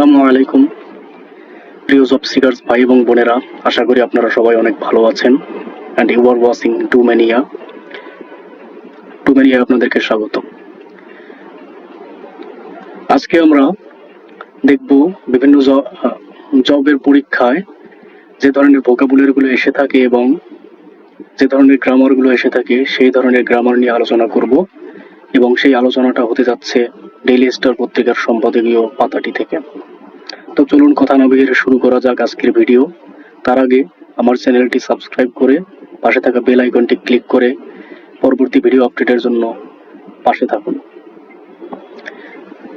আসসালামু আলাইকুম প্রিয় জব সিকার্স ভাই এবং বোনেরা, আশা করি আপনারা সবাই অনেক ভালো আছেন and you are watching to mania আপনাদেরকে স্বাগত। আজকে আমরা দেখব বিভিন্ন জবের পরীক্ষায় যে ধরনের ভোকাবুলারিগুলো এসে থাকে এবং যে ধরনের গ্রামারগুলো এসে থাকে সেই ধরনের গ্রামার নিয়ে আলোচনা করব এবং সেই আলোচনাটা হতে যাচ্ছে ডেইলি স্টার পত্রিকার সম্পাদকীয় পাতাটি থেকে। তো চলুন কথা না বাড়িয়ে শুরু করা যাক আজকের ভিডিও। তার আগে আমার চ্যানেলটি সাবস্ক্রাইব করে পাশে থাকা বেল আইকনটি ক্লিক করে পরবর্তী ভিডিও আপডেটের জন্য পাশে থাকুন।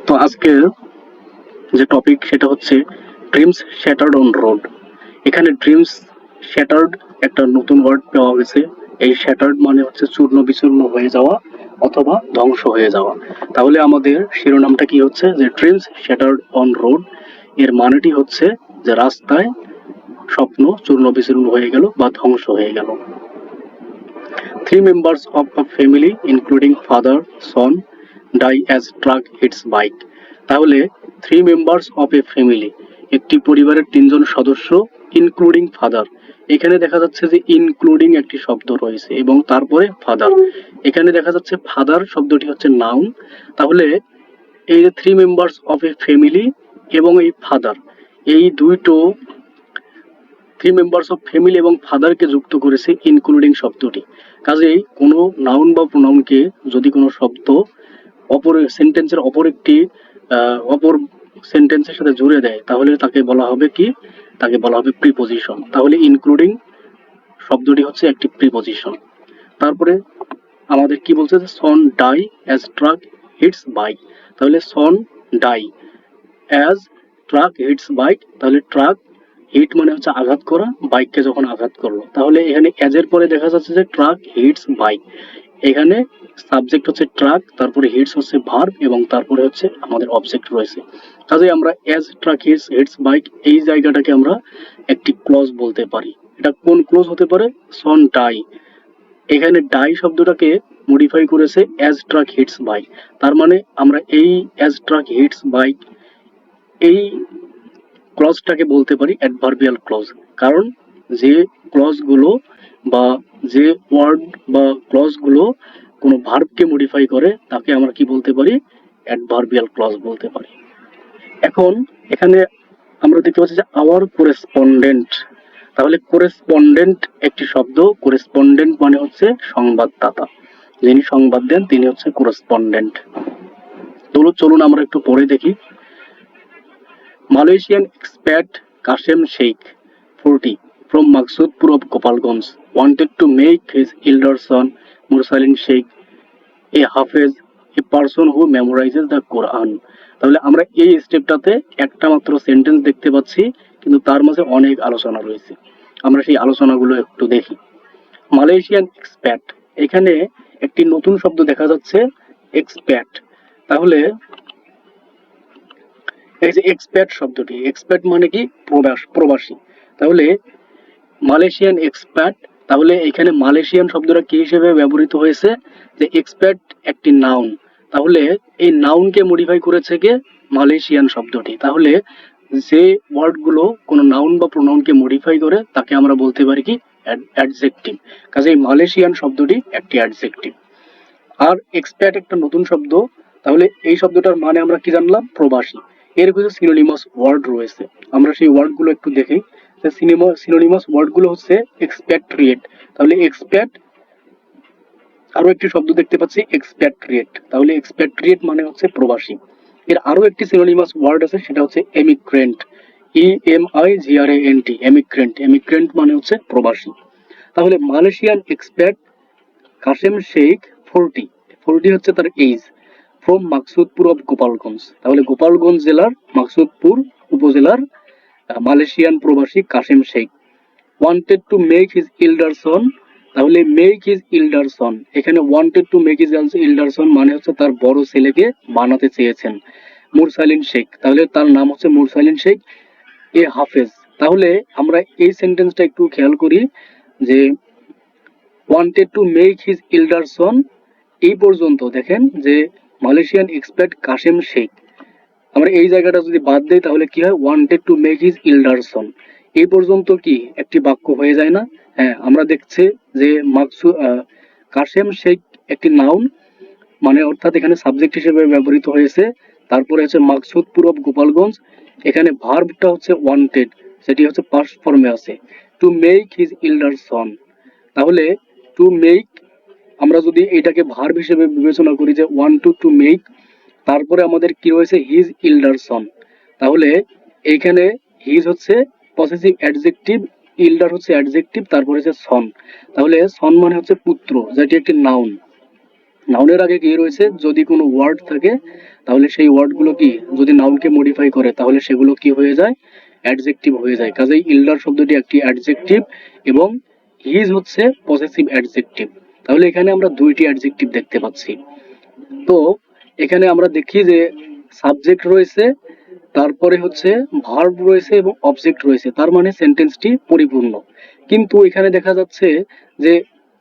তো আজকের যে টপিক সেটা হচ্ছে ড্রিমস শ্যাটার্ড অন রোড। এখানে ড্রিমস শ্যাটার্ড একটা নতুন ওয়ার্ড পাওয়া গেছে। এই শ্যাটার্ড মানে হচ্ছে চূর্ণ বিচূর্ণ হয়ে যাওয়া অথবা ধ্বংস হয়ে যাওয়া। তাহলে আমাদের শিরোনামটা কি হচ্ছে যে ড্রিমস শ্যাটার্ড অন রোড। এর মানেটি হচ্ছে যে রাস্তায় স্বপ্ন চূর্ণ বিচূর্ণ হয়ে গেল বা ধ্বংস হয়ে গেল। 3 members of a family including father, son die as truck hits bike. তাহলে 3 members of a family, একটি পরিবারের 3জন সদস্য ইনক্লুডিং ফাদার। এখানে দেখা যাচ্ছে যে ইনক্লুডিং একটি শব্দ রয়েছে এবং তারপরে ফাদার। এখানে দেখা যাচ্ছে ফাদার শব্দটি হচ্ছে নাউন। তাহলে এই যে 3 members of a family এবং এই ফাদার, এই দুইটো 3 members of family এবং ফাদারকে যুক্ত করেছে ইনক্লুডিং শব্দটি। কাজেই কোনো নাউন বা প্রোনাউনকে যদি কোনো শব্দ অপর সেন্টেন্সের অপর সেন্টেন্সের সাথে জুড়ে দেয় তাহলে তাকে বলা হবে কি? তাকে বলা হবে প্রিপোজিশন। তাহলে ইনক্লুডিং শব্দটি হচ্ছে একটি প্রিপোজিশন। তারপরে আমাদের কি বলছে যে সন die as truck hits bike. তাহলে সন die as truck hits bike. তাহলে ট্রাক হিট মানে হচ্ছে আঘাত করা, বাইককে যখন আঘাত করলো। তাহলে এখানে অ্যাজ এর পরে দেখা যাচ্ছে যে ট্রাক হিটস বাইক। এখানে সাবজেক্ট হচ্ছে ট্রাক, তারপরে হিটস হচ্ছে ভার্ব এবং তারপরে হচ্ছে আমাদের অবজেক্ট রয়েছে। কাজে আমরা অ্যাজ ট্রাক হিটস বাইক এই জায়গাটাকে আমরা একটি ক্লজ বলতে পারি। এটা কোন ক্লজ হতে পারে? সন ডাই। এখানে ডাই শব্দটাকে মডিফাই করেছে অ্যাজ ট্রাক হিটস বাইক। তার মানে আমরা এই অ্যাজ ট্রাক হিটস বাইক এই ক্লজটাকে বলতে পারি অ্যাডভার্বিয়াল ক্লজ। কারণ যে ক্লজগুলো বা যে ওয়ার্ড বা ক্লজগুলো কোনো ভার্বকে মডিফাই করে তাকে আমরা কি বলতে পারি? অ্যাডভার্বিয়াল ক্লজ বলতে পারি। এখন এখানে আমরা দেখতে পাচ্ছি যে আওয়ার করেসপন্ডেন্ট। তাহলে করেসপন্ডেন্ট একটি শব্দ। করেসপন্ডেন্ট মানে হচ্ছে সংবাদদাতা, যিনি সংবাদ দেন তিনি হচ্ছে করেসপন্ডেন্ট। চলুন আমরা একটু পড়ে দেখি। Malaysian expat Kasem Sheikh, 40, from Maksudpur of Gopalganj, wanted to make his elder son Mursalin Sheikh a Hafiz, a person who memorizes the Quran. তাহলে আমরা এই স্টেপটাতে একটা মাত্র সেন্টেন্স দেখতে পাচ্ছি, কিন্তু তার মাঝে অনেক আলোচনা রয়েছে। আমরা সেই আলোচনাগুলো একটু দেখি। মালয়েশিয়ান এক্সপ্যাট, এখানে একটি নতুন শব্দ দেখা যাচ্ছে এক্সপ্যাট। তাহলে এই যে এক্সপ্যাট শব্দটি, এক্সপ্যাট মানে কি? প্রবাসী। তাহলে মালয়েশিয়ান এক্সপ্যাট, তাহলে এখানে মালয়েশিয়ান শব্দটা কি হিসেবে ব্যবহৃত হয়েছে? যে এক্সপ্যাট একটি নাউন, তাহলে এই নাউনকে মডিফাই করেছে কে? মালয়েশিয়ান শব্দটি। তাহলে যে ওয়ার্ডগুলো কোনো নাউন বা প্রোনাউনকে মডিফাই করে তাকে আমরা বলতে পারি কি? অ্যাডজেক্টিভ। কাজেই মালয়েশিয়ান শব্দটি একটি অ্যাডজেক্টিভ। আর এক্সপ্যাট একটা নতুন শব্দ, তাহলে এই শব্দটার মানে আমরা কি জানলাম? প্রবাসী। এর কিছু সিনোনিমাস ওয়ার্ড রয়েছে, আমরা সেই ওয়ার্ডগুলো একটু দেখি। সিনোনিমাস ওয়ার্ডগুলো হচ্ছে এক্সপ্যাট্রিয়েট। তাহলে এক্সপ্যাট, আরো একটি শব্দ দেখতে পাচ্ছি এক্সপ্যাট্রিয়েট। তাহলে এক্সপ্যাট্রিয়েট মানে হচ্ছে প্রবাসী। এর আরো একটি সিনোনিমাস ওয়ার্ড আছে, সেটা হচ্ছে এমিগ্রেন্ট। EMIGRANT, এমিগ্রেন্ট। এমিগ্রেন্ট মানে হচ্ছে প্রবাসী। তাহলে মালয়েশিয়ান এক্সপ্যাট কাসেম শেখ 40, 40 হচ্ছে তার age, from Maksudpur of Gopalganj. তাহলে গোপালগঞ্জ জেলার মাকসুদপুর উপজেলার মালয়েশিয়ান প্রবাসী Kasem Sheikh wanted to make his elder son. তাহলে মেক হিজ ইল্ডার সন, এখানে wanted to make his elder son মানে হচ্ছে তার বড় ছেলেকে বানাতে চেয়েছেন মুরসালিন শেখ। তাহলে তার নাম হচ্ছে মুরসালিন শেখ এ হাফেজ। তাহলে আমরা এই সেন্টেন্সটা একটু খেয়াল করি যে wanted to make his elder son, এই পর্যন্ত দেখেন যে মালয়েশিয়ান এক্সপার্ট কাসেম শেখ আমরা এই জায়গাটা যদি বাদ দেই তাহলে কি হয়, wanted to make his elder son, এই পর্যন্ত কি একটি বাক্য হয়ে যায় না? হ্যাঁ, আমরা দেখছি যে কাশেম শেখ একটি নাউন, মানে অর্থাৎ এখানে সাবজেক্ট হিসেবে ব্যবহৃত হয়েছে। তারপরে হচ্ছে মাকসুদপুর অফ গোপালগঞ্জ, এখানে ভার্বটা হচ্ছে ওয়ান্টেড, সেটি হচ্ছে পাস্ট ফর্মে আছে, two make his elder son. তাহলে টু মেক, আমরা যদি এটাকে ভার্ব হিসেবে বিবেচনা করি যে ওয়ান টু মেক, তারপরে আমাদের কি রয়েছে হিজ ইল্ডার সন, তাহলে এইখানে হিজ হচ্ছে পসেসিভ অ্যাডজেক্টিভ, ইল্ডার হচ্ছে অ্যাডজেক্টিভ, তারপরে হচ্ছে সন। তাহলে সন মানে হচ্ছে পুত্র, যেটি একটি নাউন। নাউনের আগে কি রয়েছে, যদি কোনো ওয়ার্ড থাকে তাহলে সেই ওয়ার্ডগুলো কি যদি নাউনকে মডিফাই করে তাহলে সেগুলো কি হয়ে যায়, অ্যাডজেক্টিভ হয়ে যায়। কাজেই ইল্ডার শব্দটি একটি অ্যাডজেক্টিভ এবং হিজ হচ্ছে পসেসিভ অ্যাডজেক্টিভ। তাহলে এখানে আমরা দুইটি অ্যাডজেক্টিভ দেখতে পাচ্ছি। তো এখানে আমরা দেখি যে সাবজেক্ট রয়েছে, তারপরে হচ্ছে ভার্ব রয়েছে এবং অবজেক্ট রয়েছে, তার মানে সেন্টেন্সটি পরিপূর্ণ। কিন্তু এখানে দেখা যাচ্ছে যে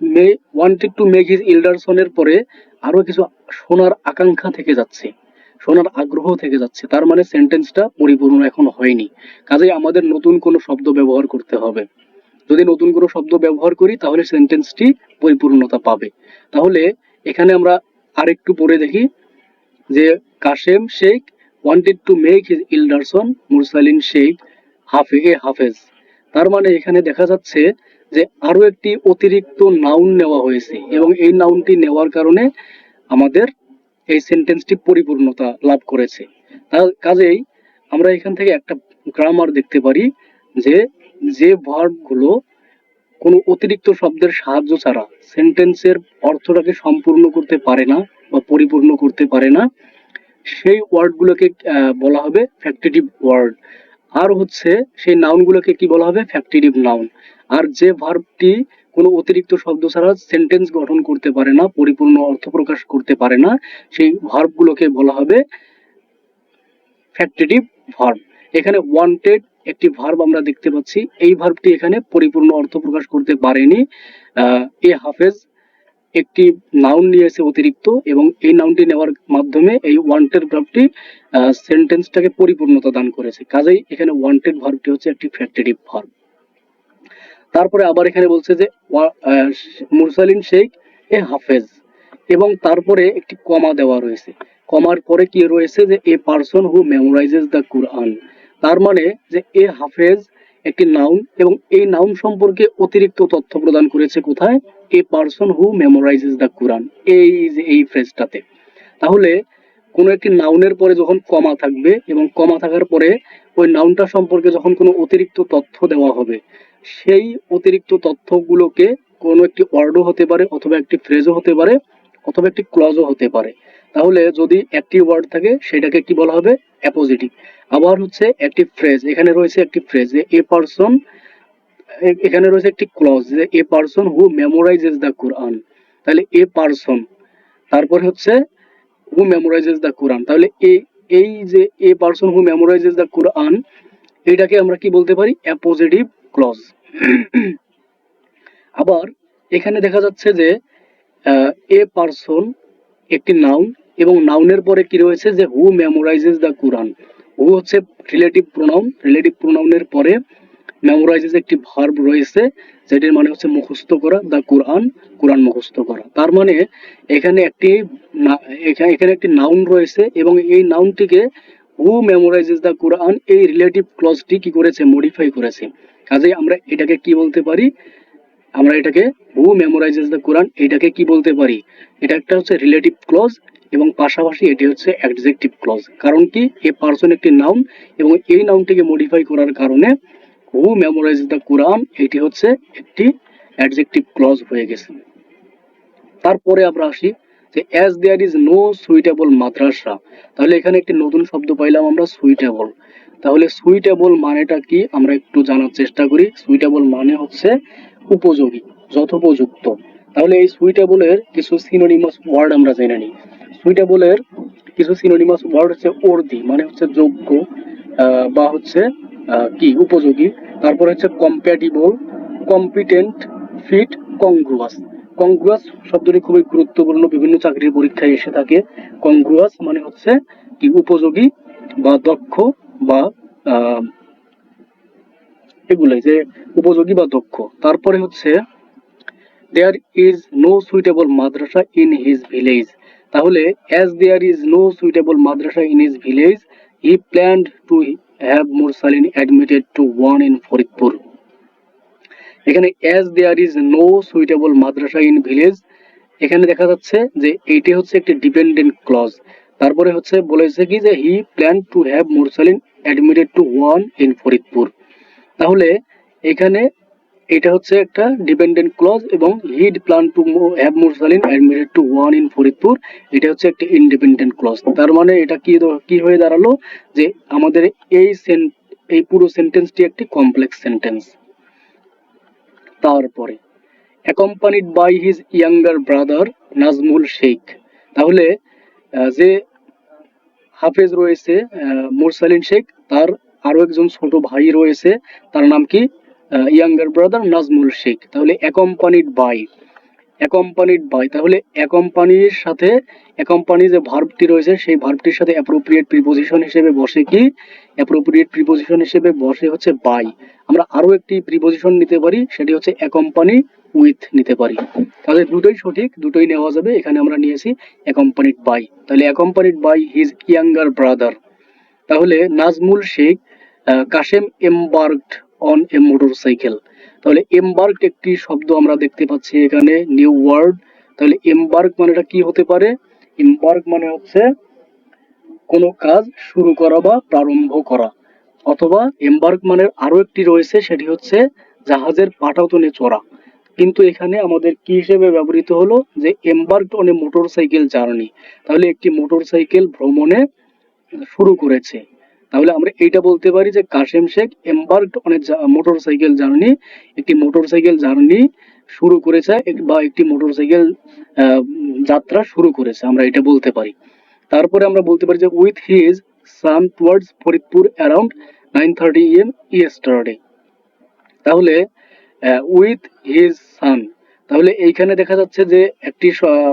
মে wanted to make his elder সনের পরে আরো কিছু শোনার আকাঙ্ক্ষা থেকে যাচ্ছে, শোনার আগ্রহ থেকে যাচ্ছে, তার মানে সেন্টেন্সটা পরিপূর্ণ এখন হয়নি। কাজেই আমাদের নতুন কোনো শব্দ ব্যবহার করতে হবে। যদি নতুন কোনো শব্দ ব্যবহার করি তাহলে সেন্টেন্সটি পরিপূর্ণতা পাবে। তাহলে এখানে আমরা আরেকটু পড়ে দেখি যে Kashem Sheikh wanted to make his elder son Mursalin Sheikh হাফেজ। তার মানে এখানে দেখা যাচ্ছে যে আরো একটি অতিরিক্ত নাউন নেওয়া হয়েছে এবং এই নাউনটি নেওয়ার কারণে আমাদের এই সেন্টেন্সটি পরিপূর্ণতা লাভ করেছে। কাজেই আমরা এখান থেকে একটা গ্রামার দেখতে পারি যে যে ভার্ব গুলো কোনো অতিরিক্ত শব্দের সাহায্য ছাড়া সেন্টেন্সের অর্থটাকে সম্পূর্ণ করতে পারে না বা পরিপূর্ণ করতে পারে না, সেই ওয়ার্ডগুলোকে বলা হবে ফ্যাক্টিটিভ ওয়ার্ড। আর হচ্ছে সেই নাউনগুলোকে কি বলা হবে, ফ্যাক্টিটিভ নাউন। আর যে ভার্বটি কোনো অতিরিক্ত শব্দ ছাড়া সেন্টেন্স গঠন করতে পারে না, পরিপূর্ণ অর্থ প্রকাশ করতে পারে না, সেই ভার্বগুলোকে বলা হবে ফ্যাক্টিটিভ ভার্ব। এখানে ওয়ান্টেড একটি ভার্ব আমরা দেখতে পাচ্ছি, এই ভার্বটি এখানে পরিপূর্ণ অর্থ প্রকাশ করতে পারেনি। এ হাফেজ একটি নাউন নিয়েছে অতিরিক্ত এবং এই নাউনটি নেওয়ার মাধ্যমে এই ওয়ান্টেড ভার্বটি সেন্টেন্সটাকে পরিপূর্ণতা দান করেছে। কাজেই এখানে ওয়ান্টেড ভার্বটি হচ্ছে একটি ফ্যাক্টিটিভ ভার্ব। তারপরে আবার এখানে বলছে যে মুরসালিন শেখ এ হাফেজ, এবং তারপরে একটি কমা দেওয়া রয়েছে, কমার পরে কি রয়েছে যে এ পারসন হু মেমোরাইজেস দ্য কুরআন। তার মানে যে এ হাফেজ একটি নাউন এবং এই নাউন সম্পর্কে অতিরিক্ত তথ্য প্রদান করেছে কোথায়, এ পারসন হু মেমোরাইজেস দ্য কুরআন, এই যে এই ফ্রেজটাতে। তাহলে কোনো একটি নাউনের পরে যখন কমা থাকবে এবং কমা থাকার পরে ওই নাউনটা সম্পর্কে যখন কোনো অতিরিক্ত তথ্য দেওয়া হবে, সেই অতিরিক্ত তথ্যগুলোকে কোনো একটি ওয়ার্ডও হতে পারে অথবা একটি ফ্রেজও হতে পারে অথবা একটি ক্লজও হতে পারে। তাহলে যদি একটি ওয়ার্ড থাকে সেটাকে কি বলা হবে, অ্যাপোজিটিভ। আবার হচ্ছে একটি ফ্রেজ, এখানে রয়েছে একটি ফ্রেজ যে এ পারসন, এখানে রয়েছে একটি ক্লজ যে এ পারসন হু মেমোরাইজেস দ্য কুরআন। তাহলে এ পারসন, তারপরে হচ্ছে হু মেমোরাইজেস দ্য কুরআন। তাহলে এই এই যে এ পারসন হু মেমোরাইজেস দ্য কুরআন, এটাকে আমরা কি বলতে পারি, অ্যাপোজিটিভ ক্লজ। আবার এখানে দেখা যাচ্ছে যে এ পারসন একটি নাউন এবং নাউনের পরে কি রয়েছে যে হু মেমোরাইজেস দ্য কুরআন। হু হচ্ছে রিলেটিভ প্রোনাউন, রিলেটিভ প্রোনাউনের পরে মেমোরাইজেস একটি ভার্ব রয়েছে যেটির মানে হচ্ছে মুখস্থ করা, দ্য কুরআন, কুরআন মুখস্থ করা। তার মানে এখানে এখানে একটি নাউন রয়েছে এবং এই নাউনটিকে হু মেমোরাইজেস দ্য কুরআন এই রিলেটিভ ক্লজটি কি করেছে, মডিফাই করেছে। কাজেই আমরা এটাকে কি বলতে পারি, আমরা এটাকে হু মেমোরাইজেস দ্য কোরআন এটাকে কি বলতে পারি, এটা একটা হচ্ছে রিলেটিভ ক্লজ এবং পাশাপাশি এটি হচ্ছে অ্যাডজেক্টিভ ক্লজ। কারণ কি, এ পারসন একটি নাউন এবং এই নাউনটিকে মডিফাই করার কারণে হু মেমোরাইজেস দ্য কোরআন এটি হচ্ছে একটি অ্যাডজেক্টিভ ক্লজ হয়ে গেছে। তারপরে আমরা আসি যে as there is no suitable madrasa. তাহলে এখানে একটি নতুন শব্দ পাইলাম আমরা, সুইটেবল। তাহলে সুইটেবল মানেটা কি আমরা একটু জানার চেষ্টা করি। সুইটেবল মানে হচ্ছে উপযোগী, যথোপযুক্ত। তাহলে এই সুইটেবলের কিছু সিনোনিমাস ওয়ার্ড আমরা জেনে নিই। সুইটেবলের কিছু সিনোনিমাস ওয়ার্ড হচ্ছে ওর্দি, মানে হচ্ছে যোগ্য বা হচ্ছে কি উপযোগী। তারপর হচ্ছে কম্প্যাটিবল, কম্পিটেন্ট, ফিট, কংগ্রুয়াস। কংগ্রুয়াস শব্দটি খুবই গুরুত্বপূর্ণ, বিভিন্ন চাকরির পরীক্ষায় এসে থাকে। কংগ্রুয়াস মানে হচ্ছে কি উপযোগী, বা দক্ষ বা আহ, এগুলোই যে উপযোগী বা দক্ষ। তারপরে হচ্ছে there is no suitable madrasa in his village. তাহলে as there is no suitable madrasa in his village he planned to have Mursalin admitted to one in Faridpur. এখানে as there is no suitable madrasa in village, এখানে দেখা যাচ্ছে যে এইটি হচ্ছে একটি ডিপেন্ডেন্ট ক্লজ। তারপরে হচ্ছে বলেছে কি যে হি plan two have Mursalin admitted to one in Faridpur. তাহলে এখানে এটা হচ্ছে একটা ডিপেন্ডেন্ট ক্লজ এবং হিড plan two have Mursalin admitted to one in Faridpur, এটা হচ্ছে একটা ইন্ডিপেন্ডেন্ট ক্লজ। তার মানে এটা কি হয়ে দাঁড়ালো যে আমাদের এই পুরো সেন্টেন্সটি একটি কমপ্লেক্স সেন্টেন্স। তারপরে accompanied by his younger brother Nazmul Sheikh. তাহলে যে হাফেজ রয়েছে মুরসালিন শেখ, তার আরো একজন ছোট ভাই রয়েছে, তার নাম কি ইয়াঙ্গার ব্রাদার নাজমুল শেখ। তাহলে অ্যাকম্পানিড বাই তাহলে অ্যাকম্পানির সাথে অ্যাকম্পানি যে ভার্বটি রয়েছে সেই ভার্বটির সাথে অ্যাপ্রোপ্রিয়েট প্রিপোজিশন হিসেবে বসে কি, অ্যাপ্রোপ্রিয়েট প্রিপোজিশন হিসেবে বসে হচ্ছে বাই। আমরা আরো একটি প্রিপোজিশন নিতে পারি, সেটি হচ্ছে অ্যাকম্পানি উইথ নিতে পারি। তাহলে দুটোই সঠিক, দুটোই নেওয়া যাবে। এখানে আমরা নিয়েছি অ্যাকম্পানিড বাই। তাহলে accompanied by his younger brother. তাহলে Nazmul Sheikh Kashem embarked on a motorcycle. তাহলে এমবার্কড একটি শব্দ আমরা দেখতে পাচ্ছি এখানে, নিউ ওয়ার্ড। তাহলে এমবার্ক মানেটা কি হতে পারে? এমবার্ক মানে হচ্ছে কোনো কাজ শুরু করা বা প্রারম্ভ করা, অথবা এমবার্ক মানে আরো একটি রয়েছে, সেটি হচ্ছে জাহাজের পাটাতনে চড়া। কিন্তু এখানে আমাদের কি হিসেবে ব্যবহৃত হলো যে এমবার্কড অন এ মোটরসাইকেল জার্নি। তাহলে একটি মোটরসাইকেল ভ্রমণে শুরু করেছে। তাহলে আমরা এইটা বলতে পারি যে Kashem Sheikh embarked on a motorcycle journey, একটি মোটরসাইকেল জার্নি শুরু করেছে বা একটি মোটরসাইকেল যাত্রা শুরু করেছে, আমরা এটা বলতে পারি। তারপরে আমরা বলতে পারি যে with his son towards Faridpur around 9:30 AM yesterday. তাহলে উইথ হিজ সান, তাহলে এইখানে দেখা যাচ্ছে যে একটি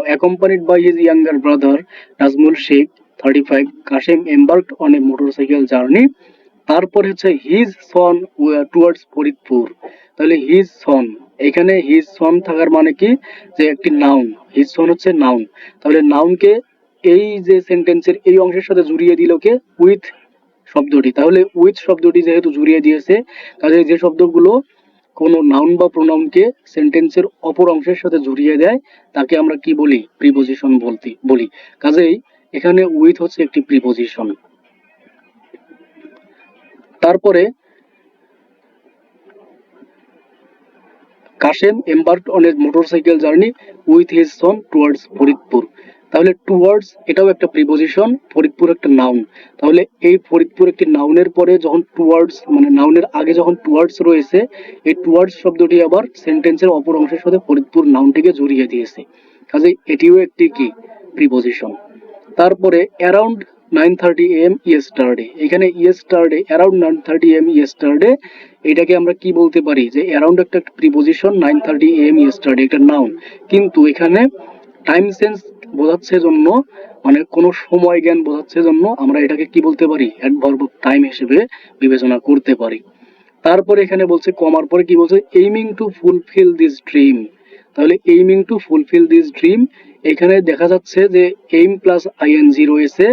accompanied by his younger brother Nazmul Sheikh 35 Kashem embarked on a motorcycle journey. তারপরে হচ্ছে হিজ সন টুয়ার্ডস ফরিদপুর। তাহলে হিজ সন, এখানে হিজ সন থাকার মানে কি যে একটি নাউন, হিজ সন হচ্ছে নাউন। তাহলে নাউনকে এই যে সেন্টেন্সের এই অংশের সাথে জুড়িয়ে দিল কে, উইথ শব্দটি। তাহলে উইথ শব্দটি যেহেতু জুড়িয়ে দিয়েছে, কাজে যে শব্দগুলো কোনো নাউন বা প্রোনাউনকে সেন্টেন্সের অপর অংশের সাথে জড়িয়ে দেয় তাকে আমরা কি বলি, প্রিপোজিশন বলি। কাজেই এখানে উইথ হচ্ছে একটি প্রিপোজিশন। তারপরে Kashem embarked on a motorcycle journey with his son towards Faridpur. তাহলে টুয়ার্ডস এটাও একটা প্রিপোজিশন, ফরিদপুর একটা নাউন। তাহলে এই ফরিদপুর একটি নাউনের পরে যখন টুয়ার্ডস মানে নাউনের আগে যখন টুয়ার্ডস রয়েছে, এই টুয়ার্ডস শব্দটি আবার সেন্টেন্সের অপর অংশের সাথে ফরিদপুর নাউনটিকে জড়িয়ে দিয়েছে, কাজে এটিও একটি কি, প্রিপোজিশন। তারপরে অ্যারাউন্ড 9:30 AM ইয়েস্টারডে, এখানে ইয়েস্টারডে অ্যারাউন্ড 9:30 AM ইয়েস্টারডে, এটাকে আমরা কি বলতে পারি যে অ্যারাউন্ড একটা প্রিপোজিশন, 9:30 AM ইয়েস্টারডে একটা নাউন, কিন্তু এখানে টাইম সেন্স বোঝাচ্ছে জন্য মানে কোনো সময় জ্ঞান বোঝাচ্ছে জন্য আমরা এটাকে কি বলতে পারি, অ্যাডভার্ব অফ টাইম হিসেবে বিবেচনা করতে পারি। তারপরে এখানে বলছে কমার পরে কি বলছে, aiming to fulfil this dream. তাহলে aiming to fulfil this dream, এখানে দেখা যাচ্ছে যে এইম প্লাস আইএনজি রয়েছে,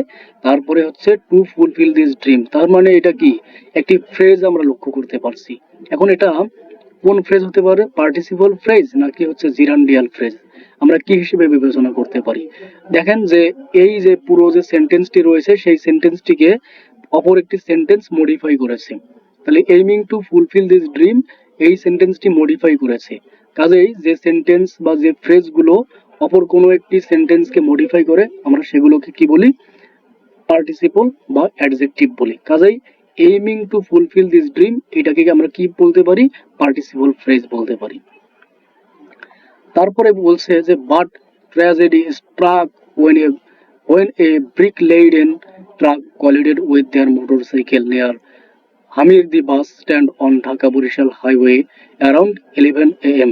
তারপরে হচ্ছে টু ফুলফিল দিস ড্রিম। তার মানে এটা কি, একটি ফ্রেজ আমরা লক্ষ্য করতে পারছি। এখন এটা কোন ফ্রেজ হতে পারে, পার্টিসিপল ফ্রেজ নাকি হচ্ছে জিরান্ডিয়াল ফ্রেজ, আমরা কি হিসেবে বিবেচনা করতে পারি? দেখেন যে এই যে পুরো যে সেন্টেন্সটি রয়েছে সেই সেন্টেন্সটিকে অপর একটি সেন্টেন্স মডিফাই করেছে। তাহলে aiming to fulfil this dream, এই সেন্টেন্সটি মডিফাই করেছে। কাজেই যে সেন্টেন্স বা যে ফ্রেজগুলো অপর কোনো একটি সেন্টেন্সকে মডিফাই করে আমরা সেগুলোকে কি বলি, পার্টিসিপল বা অ্যাডজেক্টিভ বলি। কাজেই aiming to fulfil this dream এটাকে আমরা কি বলতে পারি, পার্টিসিপল ফ্রেজ বলতে পারি। তারপরে বলছে যে but tragedy struck when a brick laden truck collided with their motorcycle near Hamirdi bus stand on Dhaka Borishal highway around 11 AM,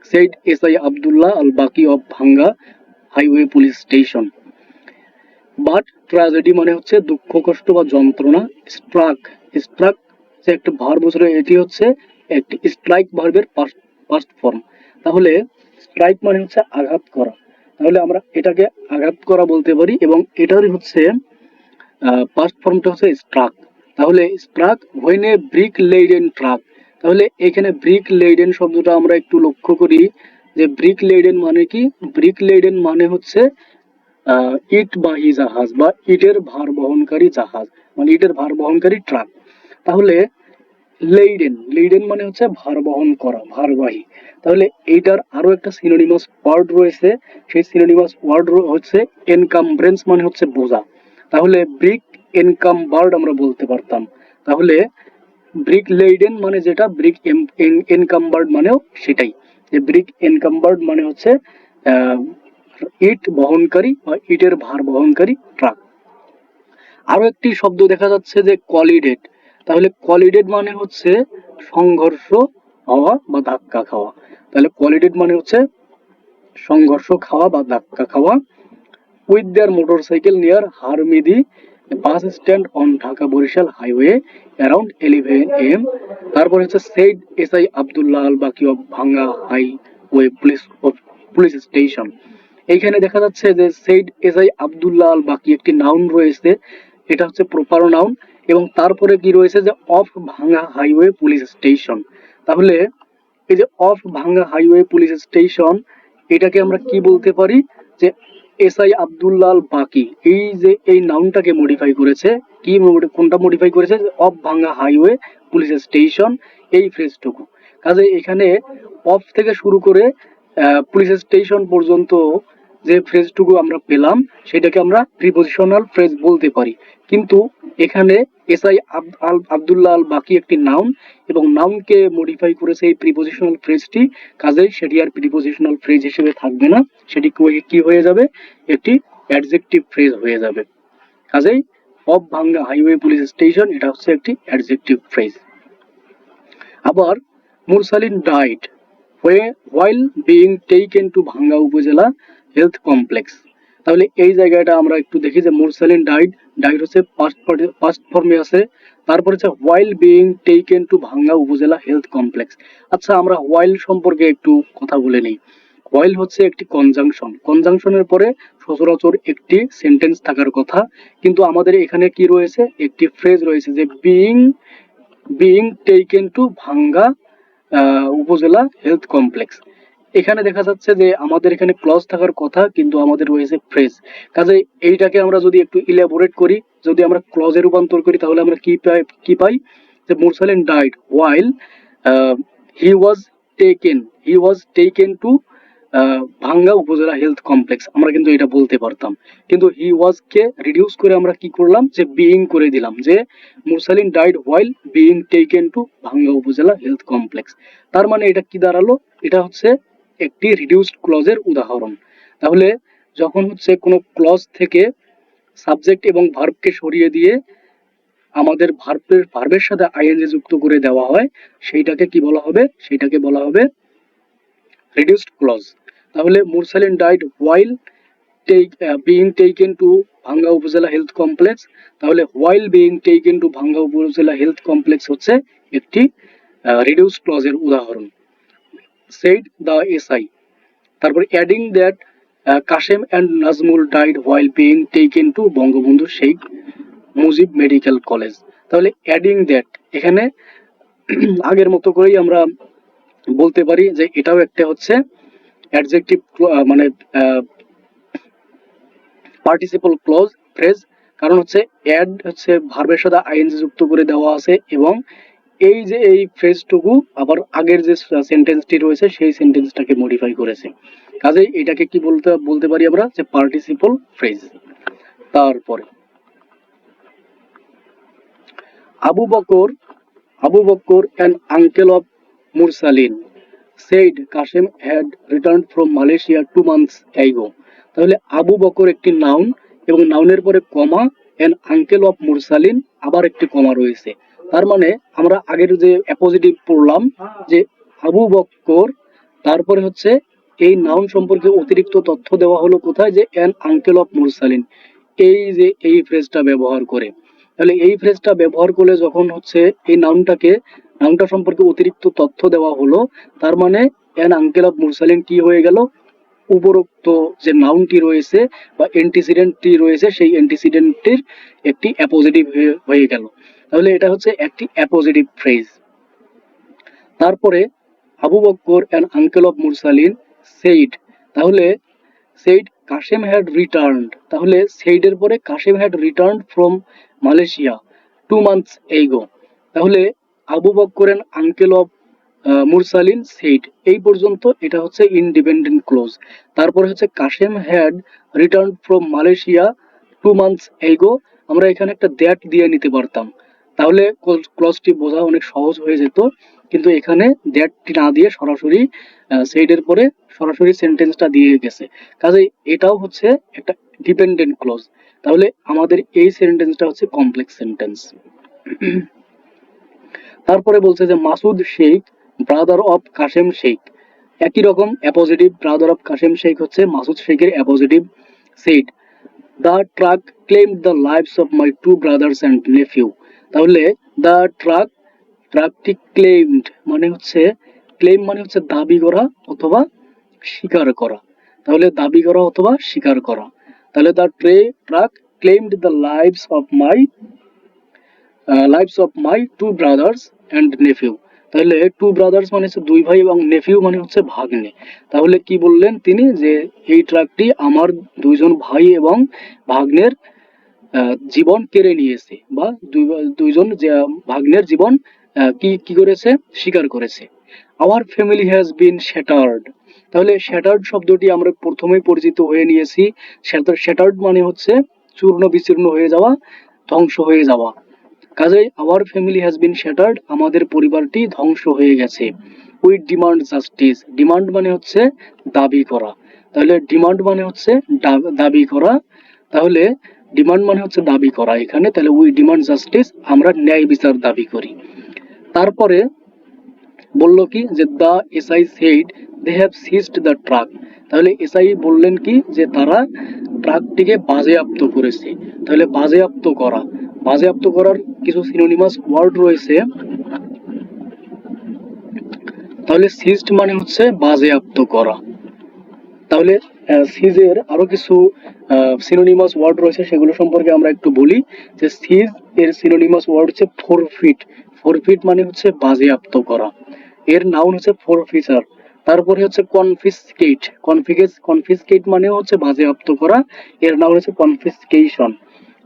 said SI Abdullah Al Baki of Bhanga Highway Police Station. But tragedy মানে হচ্ছে দুঃখ কষ্ট বা যন্ত্রণা। Struck, struck যে একটা verb বোঝায়, এটি হচ্ছে একটি স্ট্রাইক ভার্বের পাস্ট ফর্ম। তাহলে স্ট্রাইক মানে হচ্ছে আঘাত করা, তাহলে আমরা এটাকে আঘাত করা বলতে পারি, এবং এটারই হচ্ছে পাস্ট ফর্মটা হচ্ছে স্ট্রাক। তাহলে struck when a brick laden truck. তাহলে এখানে ব্রিক লেডেন শব্দটা আমরা একটু লক্ষ্য করি, যে ব্রিক লেডেন মানে কি? ব্রিক লেডেন মানে হচ্ছে ইটবাহী জাহাজ বা ইটের ভার বহনকারী জাহাজ, মানে ইটের ভার বহনকারী ট্রাক। তাহলে লেইডেন, লেইডেন মানে হচ্ছে ভার বহন করা, ভারবাহী। তাহলে এইটার আরো একটা সিনোনিমাস ওয়ার্ড রয়েছে, সেই সিনোনিমাস ওয়ার্ড হচ্ছে এনকামব্রেন্স, মানে হচ্ছে বোঝা। তাহলে ব্রিক এনকামবার্ড আমরা বলতে পারতাম। তাহলে ব্রিক লেইডেন মানে যেটা, ব্রিক এনকামবার্ড মানেও সেটাই, যে ব্রিক এনকামবার্ড মানে হচ্ছে আহ, ইট বহনকারী বা ইটের ভার বহনকারী ট্রাক। আরো একটি শব্দ দেখা যাচ্ছে যে কলিডেড। তাহলে কলিডেড মানে হচ্ছে সংঘর্ষ হওয়া বা ধাক্কা খাওয়া। তাহলে কলিডেড মানে হচ্ছে সংঘর্ষ খাওয়া বা ধাক্কা খাওয়া। With their motorcycle near Harmidi bus stand on Dhaka Barishal highway around 11 AM। তারপর হচ্ছে সেইড SI আব্দুল্লাহ আল বাকি অফ ভাঙ্গা হাইওয়ে পুলিশ স্টেশন। এইখানে দেখা যাচ্ছে যে সেইড SI আব্দুল্লাহ আল বাকি একটি নাউন রয়েছে, এটা হচ্ছে প্রপার নাউন, এবং তারপরে কি রয়েছে যে অফ ভাঙ্গা হাইওয়ে পুলিশ স্টেশন। তাহলে এই যে অফ ভাঙ্গা হাইওয়ে পুলিশ স্টেশন, এটাকে আমরা কি বলতে পারি? যে SI আব্দুল্লাহ আল বাকি এই যে এই নাউনটাকে মডিফাই করেছে, কি কোনটা মডিফাই করেছে? অফ ভাঙ্গা হাইওয়ে পুলিশ স্টেশন, এই ফ্রেজটুকু। কাজে এখানে অফ থেকে শুরু করে পুলিশ স্টেশন পর্যন্ত যে ফ্রেজটুকু আমরা পেলাম, সেটাকে আমরা প্রিপজিশনাল ফ্রেজ বলতে পারি। কিন্তু এখানে SI আব্দুল্লাহ আল বাকি একটি নাউন, এবং নাউনকে মডিফাই করেছে এই প্রিপজিশনাল ফ্রেজটি। কাজেই সেটি আর প্রিপজিশনাল ফ্রেজ হিসেবে থাকবে না, সেটি কি হয়ে যাবে? একটি অ্যাডজেক্টিভ ফ্রেজ হয়ে যাবে। কাজেই অফ ভাঙ্গা হাইওয়ে পুলিশ স্টেশন, এটা হচ্ছে একটি অ্যাডজেক্টিভ ফ্রেজ। আবার মুরসালিন died while being taken to Bhanga upazila health complex. তাহলে এই জায়গাটা আমরা একটু দেখি যে মুরসালিন ডাইড, ডাইড হচ্ছে পাস্ট ফর্মে আছে, তারপর হচ্ছে while being taken to Bhanga upazila health complex. আচ্ছা, আমরা while সম্পর্কে একটু কথা বলে নিই। while হচ্ছে একটি কনজাংশন, কনজাংশনের পরে সচরাচর একটি সেন্টেন্স থাকার কথা, কিন্তু আমাদের এখানে কি রয়েছে? একটি ফ্রেজ রয়েছে, যে বিইং টেকেন টু ভাঙ্গা উপজেলা হেলথ কমপ্লেক্স। এখানে দেখা যাচ্ছে যে আমাদের এখানে ক্লজ থাকার কথা, কিন্তু আমাদের রয়েছে ফ্রেজ। কাজে এইটাকে আমরা যদি একটু ইলাবোরেট করি, যদি আমরা ক্লজে রূপান্তর করি, তাহলে আমরা কি পাই? যে মুরসালিন died while he was taken to ভাঙ্গা উপজেলা হেলথ কমপ্লেক্স, আমরা কিন্তু এটা বলতে পারতাম। কিন্তু হি ওয়াজ কে রিডিউস করে আমরা কি করলাম? যে বিইং করে দিলাম, যে মুরসালিন died while being taken to ভাঙ্গা উপজেলা হেলথ কমপ্লেক্স। তার মানে এটা কি দাঁড়ালো? এটা হচ্ছে একটি রিডিউসড ক্লজের উদাহরণ। তাহলে যখন হচ্ছে কোনো ক্লজ থেকে সাবজেক্ট এবং ভার্বকে সরিয়ে দিয়ে আমাদের ভার্বের সাথে আইএনজি যুক্ত করে দেওয়া হয়, সেইটাকে কি বলা হবে? সেইটাকে বলা হবে রিডিউসড ক্লজ। তাহলে Mursalin died while being taken to Bhanga upazila health complex. তাহলে while being taken to Bhanga upazila health complex হচ্ছে একটি রিডিউস ক্লজের উদাহরণ। said the SI। তারপর adding that Kashem and Nazmul died while being taken to Bangabandhu Sheikh Mujib medical college. তাহলে অ্যাডিং দ্যাট, এখানে আগের মতো করেই আমরা বলতে পারি যে এটাও একটা হচ্ছে অ্যাডজেক্টিভ, মানে পার্টিসিপল ক্লজ ফ্রেজ। কারণ হচ্ছে অ্যাড হচ্ছে ভার্বের সাথে আইএনজি যুক্ত করে দেওয়া আছে, এবং এই যে এই ফ্রেজটুকু আবার আগের যে সেন্টেন্সটি রয়েছে সেই সেন্টেন্সটাকে মডিফাই করেছে। কাজেই এটাকে কি বলতে পারি আমরা? যে পার্টিসিপল ফ্রেজ। তারপরে Abu Bakar and uncle of Mursalin said Kashem had returned from Malaysia 2 months ago। তাহলে আবু বকর একটি নাউন, এবং নাউনের পরে কমা, এন্ড আঙ্কেল অফ মুরসালিন আবার একটি কমা রয়েছে। তার মানে আমরা আগের যে অ্যাপোজিটিভ পড়লাম, যে আবু বকর, তারপরে হচ্ছে এই নাউন সম্পর্কে অতিরিক্ত তথ্য দেওয়া হলো কোথায়? যে অ্যান আঙ্কেল অফ মুরসালিন, এই ফ্রেজটা ব্যবহার করে। তাহলে এই ফ্রেজটা ব্যবহার করলে যখন হচ্ছে এই নাউনটা সম্পর্কে অতিরিক্ত তথ্য দেওয়া হলো, তার মানে অ্যান আঙ্কেল অফ মুরসালিন কি হয়ে গেল, উপরোক্ত যে নাউনটি রয়েছে বা অ্যান্টিসিডেন্টটি রয়েছে সেই অ্যান্টিসিডেন্টটির একটি অ্যাপোজিটিভ হয়ে গেল। তাহলে এটা হচ্ছে একটি অ্যাপোজিটিভ ফ্রেজ। তারপরে Abu Bakar and uncle of Mursalin said, তাহলে সেইড কাশেম হ্যাড রিটার্নড, তাহলে সেইডের পরে Kashem had returned from Malaysia 2 months ago, তাহলে Abu Bakar and uncle of Mursalin said এই পর্যন্ত এটা হচ্ছে ইনডিপেন্ডেন্ট ক্লোজ। তারপরে হচ্ছে Kashem had return from Malaysia 2 months ago, আমরা এখানে একটা দ্যাট দিয়ে নিতে পারতাম, তাহলে ক্লজটি বোঝা অনেক সহজ হয়ে যেত, কিন্তু এখানে দ্যাটটি না দিয়ে সরাসরি সেইডের পরে সরাসরি সেন্টেন্সটা দিয়ে গেছে, কাজেই এটাও হচ্ছে একটা ডিপেন্ডেন্ট ক্লোজ। তাহলে আমাদের এই সেন্টেন্সটা হচ্ছে কমপ্লেক্স সেন্টেন্স। তারপরে বলছে যে মাসুদ শেখ ব্রাদার অফ কাশেম শেখ, একই রকম appositive, brother of Kashem Sheikh হচ্ছে মাসুদ শেখের appositive. Said the truck claimed the lives of my 2 brothers and nephew, তাহলে দ্য ট্রাকটি ক্লেইমড মানে হচ্ছে, ক্লেইম মানে হচ্ছে দাবি করা অথবা স্বীকার করা, তাহলে দাবি করা অথবা স্বীকার করা। তাহলে the truck claimed the lives of my 2 brothers and nephew, তাহলে 2 brothers মানে হচ্ছে 2 ভাই এবং নেফিউ মানে হচ্ছে ভাগ্নে। তাহলে কি বললেন তিনি, যে এই ট্রাকটি আমার 2জন ভাই এবং ভাগ্নের জীবন কেড়ে নিয়েছে, বা দুইজন যে ভাগ্নের জীবন কি কি করেছে, স্বীকার করেছে। Our family has been shattered, তাহলে শ্যাটার্ড শব্দটি আমরা প্রথমেই পরিচিত হয়ে নিয়েছি। শ্যাটার্ড মানে হচ্ছে চূর্ণ বিচূর্ণ হয়ে যাওয়া, ধ্বংস হয়ে যাওয়া। কাজেই our family has been shattered, আমাদের পরিবারটি ধ্বংস হয়ে গেছে। উই ডিমান্ড জাস্টিস, ডিমান্ড মানে হচ্ছে দাবি করা, তাহলে ডিমান্ড মানে হচ্ছে দাবি করা, তাহলে ডিমান্ড মানে হচ্ছে দাবি করা এখানে, তাহলে উই ডিমান্ড জাস্টিস, আমরা ন্যায় বিচার দাবি করি। তারপরে বলল কি যে the SI said they have seized the truck, তাহলে এসআই বললেন কি যে তারা ট্রাকটিকে বাজেয়াপ্ত করেছে। তাহলে বাজেয়াপ্ত করার কিছু সিনোনিমাস ওয়ার্ড রয়েছে, তাহলে সিজড মানে হচ্ছে বাজেয়াপ্ত করা। তাহলে সিজের আরো কিছু সিনোনিমাস ওয়ার্ড রয়েছে, সেগুলো সম্পর্কে আমরা একটু বলি। যে সিজ এর সিনোনিমাস ওয়ার্ড হচ্ছে ফোরফিট, ফোরফিট মানে হচ্ছে বাজেয়াপ্ত করা, এর নাউন হচ্ছে ফোরফিচার। তারপরে হচ্ছে কনফিসকেট, কনফিসকেট মানে হচ্ছে বাজেয়াপ্ত করা, এর নাউন হচ্ছে কনফিসকেশন।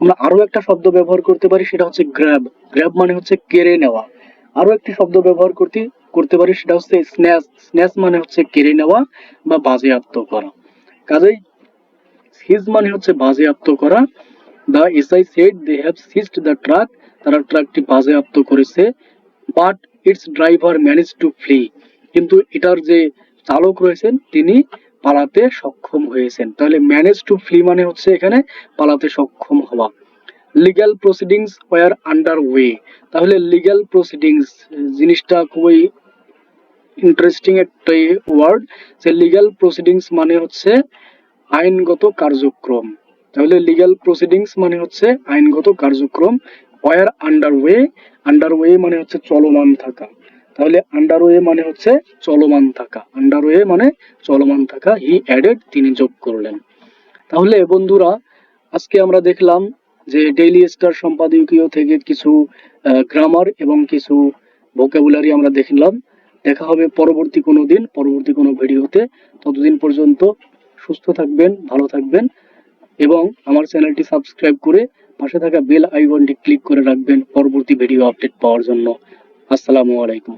আমরা আরো একটা শব্দ ব্যবহার করতে পারি, সেটা হচ্ছে গ্র্যাব, গ্র্যাব মানে হচ্ছে কেড়ে নেওয়া। আরো একটি শব্দ ব্যবহার করতে পারি, সেটা হচ্ছে স্ন্যাচ, স্ন্যাচ মানে হচ্ছে কেড়ে নেওয়া বা বাজেয়াপ্ত করা। কাজেই সিজ মানে হচ্ছে বাজেয়াপ্ত করা। The SI said they have seized the truck, তারা ট্রাকটি বাজেয়াপ্ত করেছে। But its driver manage to flee, কিন্তু এটার যে চালক রয়েছেন তিনি পালাতে সক্ষম হয়েছেন। তাহলে ম্যানেজ টু ফ্লি মানে হচ্ছে এখানে পালাতে সক্ষম হওয়া। Legal proceedings were under way, তাহলে লিগ্যাল প্রসিডিংস জিনিসটা খুবই ইন্টারেস্টিং একটা ওয়ার্ড। যে লিগ্যাল প্রসিডিংস মানে হচ্ছে আইনগত কার্যক্রম, তাহলে লিগ্যাল প্রসিডিংস মানে হচ্ছে আইনগত কার্যক্রম। ওয়ার আন্ডারওয়ে মানে হচ্ছে চলমান থাকা, তাহলে আন্ডারওয়ে মানে হচ্ছে চলমান থাকা, আন্ডারওয়ে মানে চলমান থাকা। হি অ্যাডেড, তিনি যোগ করলেন। তাহলে বন্ধুরা আজকে আমরা দেখলাম যে ডেইলি স্টার সম্পাদকীয় থেকে কিছু গ্রামার এবং কিছু ভোকাবুলারি আমরা দেখলাম। দেখা হবে পরবর্তী কোনো দিন, পরবর্তী কোনো ভিডিওতে। ততদিন পর্যন্ত সুস্থ থাকবেন, ভালো থাকবেন এবং আমার চ্যানেলটি সাবস্ক্রাইব করে পাশে থাকা বেল আইকনটি ক্লিক করে রাখবেন পরবর্তী ভিডিও আপডেট পাওয়ার জন্য। আসসালামু আলাইকুম।